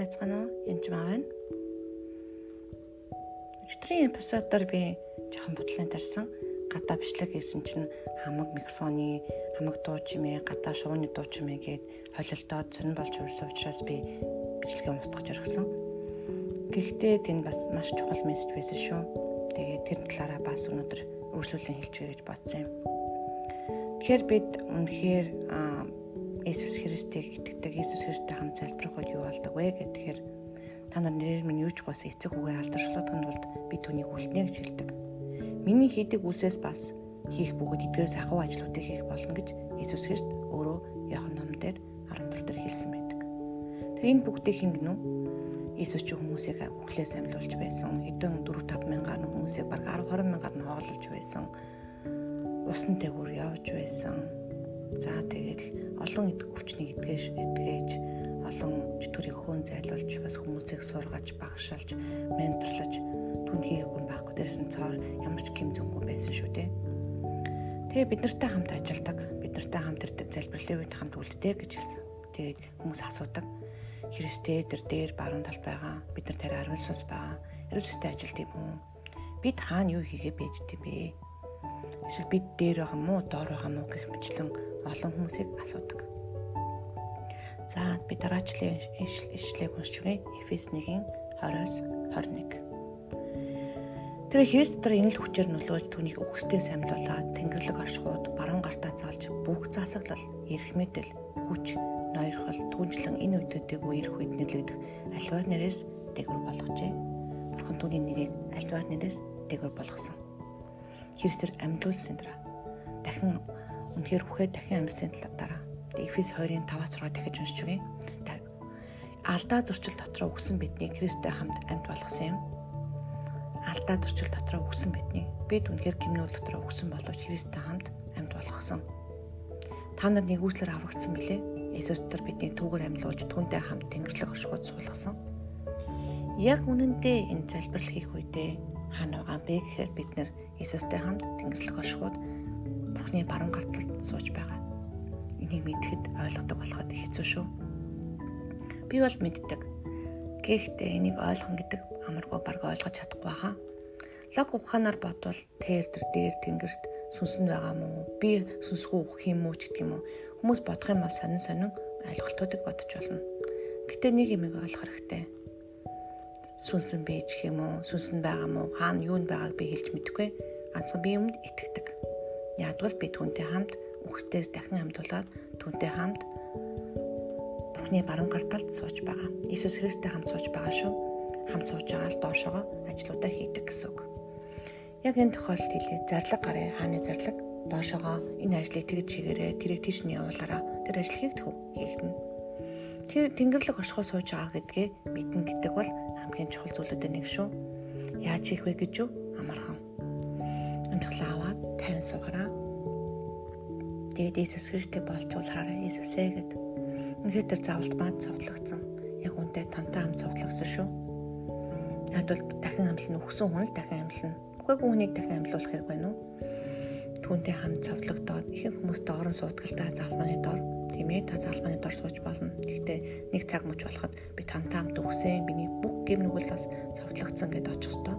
Байцгаана уу? Янжмаа байна. Өчигдрийн эпизодоор би жоохон бодлын тарсан. Гадаа бичлэг хийсэн чинь хамаг микрофоны, хамаг дуу чимээ, гадаа шувууны дуу чимээ гээд холилдоод сонирн болж өрсөн учраас би бичлэгээ устгаж орхисон. Гэхдээ тэнд бас маш чухал мессеж байсан шүү. Тэгээд тэр талаараа бас өнөөдөр үргэлжлүүлэн хэлчихье гэж бодсон юм. Тэгэхээр бид үнэхээр Иесус Христийг итгэдэг, Иесус Христтэй хамт залбирахад юу болдог вэ гэхээр та нар нэрээр минь юу ч гос эцэг үгээр алдаршуулгын тулд би түүнийг үлднэ гэж хэлдэг. Миний хийдэг үйлсээс бас хийх бүгд эдгээрээс агуу ажлуудыг хийх болно гэж Иесус Христ өөрөө Иохан номон дээр 14 дээр хэлсэн байдаг. Тэгээ энэ бүгдийг хэн гэнэ үү? Иесус ч хүмүүсийг үхлээс амьлуулж байсан. Хэдэн 4-5 мянгаар хүмүүсийг баг 10-20 мянгаар нь хооллож байсан. Усан дээгүүр явж байсан. За тэгэл олон өвчнийг эдгэж олон чөтгөрийг хөөн зайлуулж бас хүмүүсийг сургаж багшаалж менторлож түн хийгээгүй байхгүй дээрс нь цоор ямар ч гэм зөнгөө байсан шүү дээ. Тэгээ бид нартай хамт ажилладаг, бид нартай хамт ирдэг, залбирлын үед хамт үлддэг гэж хэлсэн. Тэгээд хүмүүс асуудаг. Христээ дээр баруун талд байгаа. Бид нар тарай ариун сүнс байгаа. Ариун сүнстэй ажилд юм уу? Бид хаана юу хийгээ байж дээ бэ? Эсвэл бид дээр байгаа мó, доор байгаа мó гэх мэтлэн олон хүмүүсийг асуудаг. За би дараачлын ишлэгийг уншиж өгье. Эфес 1:20-21. Тэр Христ дотор энэ л хүчээр нөлөөж түүнийг үхсдээ самлуулаад Тэнгэрлэг оршихуйд баруун гартаа заалж бүх засаглал, эрх мэдэл, хүч, ноёрхол, түнжлэн энэ үедэдэг үерх үед нэрлэгдэх альваар нэрээс дээгүр болгожээ. Бурхан түүний нэрийг альваар нэрээс дээгүр болгосон. Христээр амьлуулсан дараа дахин үнэхээр үхээд дахин амьсан дараа Эфес 2:5-6 дахиж уншиж өгье. Алдаа зурчил дотроо үгсэн биднийг Христтэй хамт амьд болгосон юм. Алдаа зурчил дотроо үгсэн биднийг бид үнэхээр гимнүүл дотроо үгсэн боловч Христтэй хамт амьд болгосон. Та нар нэгүслэр аврагдсан билээ. Иесус дотор бидний түүгээр амьлуулж түүнтэй хамт Тэнгэрлэг оршихуйд суулгасан. Яг үнэндээ энэ залбирал хийх үедээ хаана байгаа бэ гэхээр бид нар Иесустэй хамт Тэнгэрлэг оршихуйд Бурхны баруун гарталд сууж байгаа. Энийг мэдхэд ойлгодог болоход хэцүү шүү. Би бол мэддэг. Гэхдээ энийг ойлгох гэдэг амаргүй бараг ойлгож чадахгүй хаа. Лог ухаанаар бодвол дээр тэнгэрт сүнс нь байгаа мó? Би сүнсгүй өгөх юм уу ч гэдэг юм уу? Хүмүүс бодох юм бол сонин ойлголтуудыг бодож болно. Гэтэ нэг юм ойлгох хэрэгтэй. Сүнсэн бийж гэх юм уу? Сүнс нь байгаа мó? Хаана юу нь байгааг би хэлж мэдэхгүй. Ганцхан би юмд итгэдэг. Ягдвал би түүнтэй хамт үхсдээс дахин амьдуулаад түүнтэй хамт Бурхны баруун гарталд сууж байгаа. Иесус Христтэй хамт сууж байгаа шүү. Хамт сууж байгаа л доошогоо ажлуудаа хийдэг гэсэн үг. Яг энэ тохиолдолд хэлээ. Зарлаг гарыг хааны зарлаг доошогоо энэ ажлыг тэгж хийгээрээ тэрийг тийш нь явуулаараа тэр ажлыг хийгдэнэ. Тэр Тэнгэрлэг оршихуй сууж байгаа гэдгээ мэднэ гэдэг бол хамгийн чухал зүйлүүдийн нэг шүү. Яаж хийх вэ гэж юу? Амархан. Амжилтлаа аваад 50 суугараа. Тэгээд Иесус Христтэй болцуулахаараа Иесусээ гэд. Үнэхээр тэр завлт маад цовдлогдсон. Яг үнтэй тантай хамт цовдлогдсон шүү. Надад дахин амьлна, өгсөн хүн л дахин амьлна. Үгүй хүнийг дахин амьлуулах хэрэг байна уу? Түүнтэй хамт цовдлогдоод ихэнх хүмүүс доорн суудгалтай заалманы дор, тийм ээ, та заалманы дор сууж болно. Гэхдээ нэг цаг мөч болоход би тантай хамт өгсөн, миний бүх гэм нүгэл бас цовдлогдсон гэдээ очих ёстой.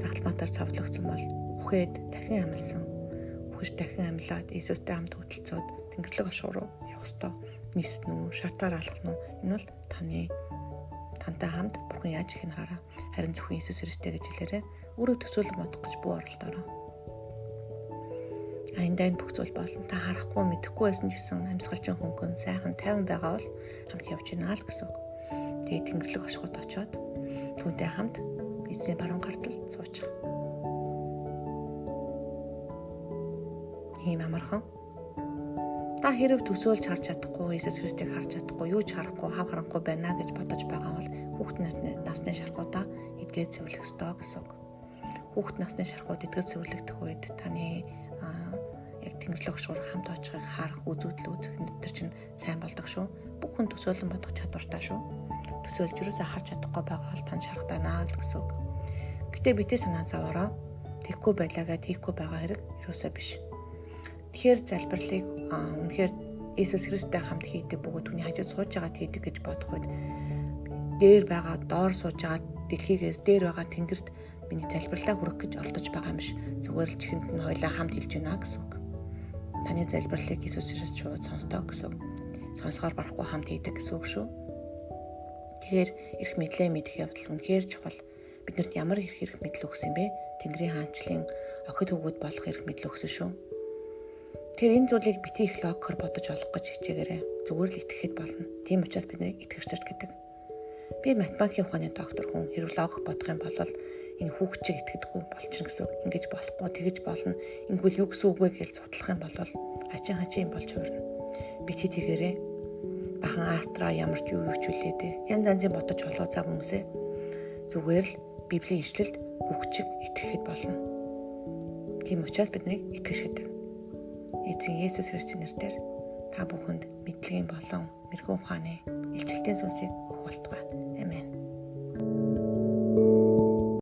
Загалмаатаар цовдлогдсон бол үхээд дахин амьлсан. Үхэж дахин амьлаад Иесустэй хамт хөдөлцөөд Тэнгэрлэг оршихуй руу явах ёстой. Ниснэ үү, шатаар алах нь энэ бол тантай хамт Бурхан яаж ихийг хараа. Харин зөвхөн Иесус Христтэй гэж хэлээрээ өөрөө төсөөлөн бодох гэж бүү оролдоорой. Эндээ бүх зүйл болно. Та харахгүй мэдэхгүй байсан ч гэсэн амьсгалжин хөнгөн сайхан 50 байгаа бол хамт явж гинэ л гэсэн үг. Тэгээд Тэнгэрлэг оршихуйд очиод түүнтэй хамт эзний баруун гартал сууж байгаа. Ийм амархан. Та хэрэг төсөөлж харж чадахгүй, Иесус Христийг харж чадахгүй, юу ч харахгүй, хав харанхуй байна гэж бодож байгаа бол хүүхэд насны шархуудаа эдгээд цэвэрлэх ёстой гэсэн үг. Хүүхэд насны шархууд эдгээд цэвэрлэгдэх үед таны яг Тэнгэрлэг оршихуйд хамт очихыг харах үзэгдэл үзэх чинь сайн болдог шүү. Бүх хүн төсөөлөн бодох чадвартай шүү. Төсөөлж юусаа харж чадахгүй байгаа бол тань шарах байна л гэсэн үг. Гэтэ битээ санаа зовоороо тэгхгүй байлаагаа тийхгүй байгаа хэрэг юусаа биш. Тэгэхээр залбирлыг үнэхээр Иесус Христтэй хамт хийдэг бөгөөд түүний хажууд сууж байгаад хийдэг гэж бодох үед дээр байгаа доор сууж байгаа дэлхийгээс дээр байгаа тэнгэрт миний залбирлаа хүргэх гэж оролдож байгаа юм биш. Зүгээр л чихэнд нь хоёлаа хамт хэлж байна гэсэн үг. Таны залбирлыг Иесус Христ шууд сонсдоо гэсэн үг. Сонсгоор барахгүй хамт хийдэг гэсэн үг шүү. Тэгэхээр эрх мэдлээ мэдэх явдал үнэхээр чухал. Биднэрт ямар их эрх мэдэл өгсөн бэ? Тэнгэрийн хаанчлалын охид хөвгүүд болох эрх мэдэл өгсөн шүү. Тэгэхээр энэ зүйлийг бити их логикоор бодож олох гэж хичээгээрэй. Зүгээр л итгэхэд болно. Тийм учраас бид нарыг итгэгчч гэдэг. Би математикийн ухааны доктор хүн. Хэрв логик бодох юм бол энэ хүүхчиг итгэдэггүй болчихно гэсэн. Ингэж болохгүй, тэгэж болно. Ингэвэл юу гэсэн үг вэ гэж судлах юм бол хачин болж хуурна. Бити тэгээрэй. Бахан астра ямар ч юу ч үлээдэ. Янз янзын бодож олоо зав хүмүүсээ. Зүгээр л Библийн ишлэлд хүүхчиг итгэхэд болно. Тийм учраас бид нарыг итгэж гэдэг. Эзэн Есүс Христосийн нэрээр та бүхэнд мэдлэгийн болон мэрэгэн ухааны илчлэлтийн сүнсийг өгөх болтугай.